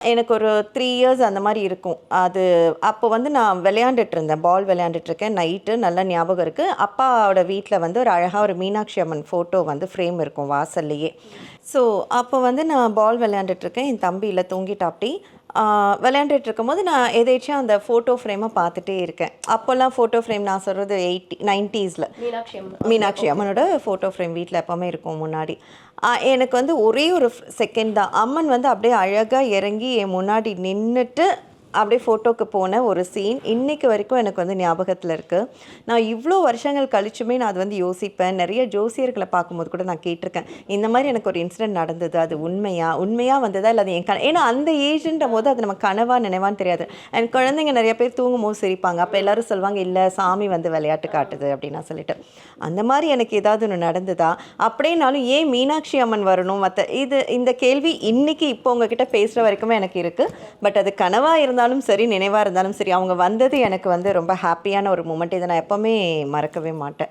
எனக்கு ஒரு 3 இயர்ஸ் அந்த மாரி இருக்கும். அது அப்போ வந்து நான் விளையாண்டுட்டு இருந்தேன். பால் விளையாண்டுட்டு இருக்கேன். நைட்டு நல்லா ஞாபகம் இருக்கு. அப்பாவோட வீட்ல வந்து ஒரு அழகா ஒரு மீனாட்சி அம்மன் ஃபோட்டோ வந்து ஃப்ரேம் இருக்கும் வாசல்லேயே. ஸோ அப்போ வந்து நான் பால் விளையாண்டுட்டு இருக்கேன். என் தம்பி இல்ல தூங்கிட்டாப்டி. விளையாண்டுட்டு இருக்கும்போது நான் எதேர்ச்சியா அந்த ஃபோட்டோ ஃப்ரேம பார்த்துட்டே இருக்கேன். அப்போலாம் ஃபோட்டோ ஃப்ரேம் நான் சொல்றது 90ஸ்ல மீனாட்சி அம்மனோட ஃபோட்டோ ஃப்ரேம் வீட்ல எப்பவுமே இருக்கும் முன்னாடி. எனக்கு வந்து ஒரே ஒரு செகண்ட் தான். அம்மன் வந்து அப்படியே அழகா இறங்கி என் முன்னாடி நின்னுட்டு, அப்படியே ஃபோட்டோக்கு போன ஒரு சீன் இன்னைக்கு வரைக்கும் எனக்கு வந்து ஞாபகத்துல இருக்கு. நான் இவ்ளோ வருஷங்கள் கழிச்சுமே நான் அது வந்து யோசிப்பேன். நெறைய ஜோசியர்கள பார்க்கும்போது கூட நான் கேட்டுருக்கேன். இந்த மாரி எனக்கு ஒரு இன்சிடென்ட் நடந்தது. அது உண்மையா வந்ததா? இல்ல அது என் ஏன்னா அந்த ஏஜ்ன்றபோது அது நம்ம கனவா, நினைவான்னு தெரியாது. அண்ட் குழந்தைங்க நெறைய பேர் தூங்கும்போது சிரிப்பாங்க. அப்ப எல்லாரும் சொல்லுவாங்க, "இல்ல சாமி வந்து விளையாட்டு காட்டுது" அப்படின்லாம் சொல்லிட்டு. அந்த மாரி எனக்கு ஏதாவது ஒண்ணு நடந்ததா? அப்படின்னாலும் ஏன் மீனாட்சி அம்மன் வரணும்? இந்த கேள்வி இன்னைக்கு இப்போ உங்ககிட்ட பேசுற வரைக்குமே எனக்கு இருக்கு. பட் அது கனவா இருந்தாலும் சரி, நினைவா இருந்தாலும் சரி, அவங்க வந்தது எனக்கு வந்து ரொம்ப ஹாப்பியான ஒரு மொமெண்ட். இத நான் எப்பவுமே மறக்கவே மாட்டேன்.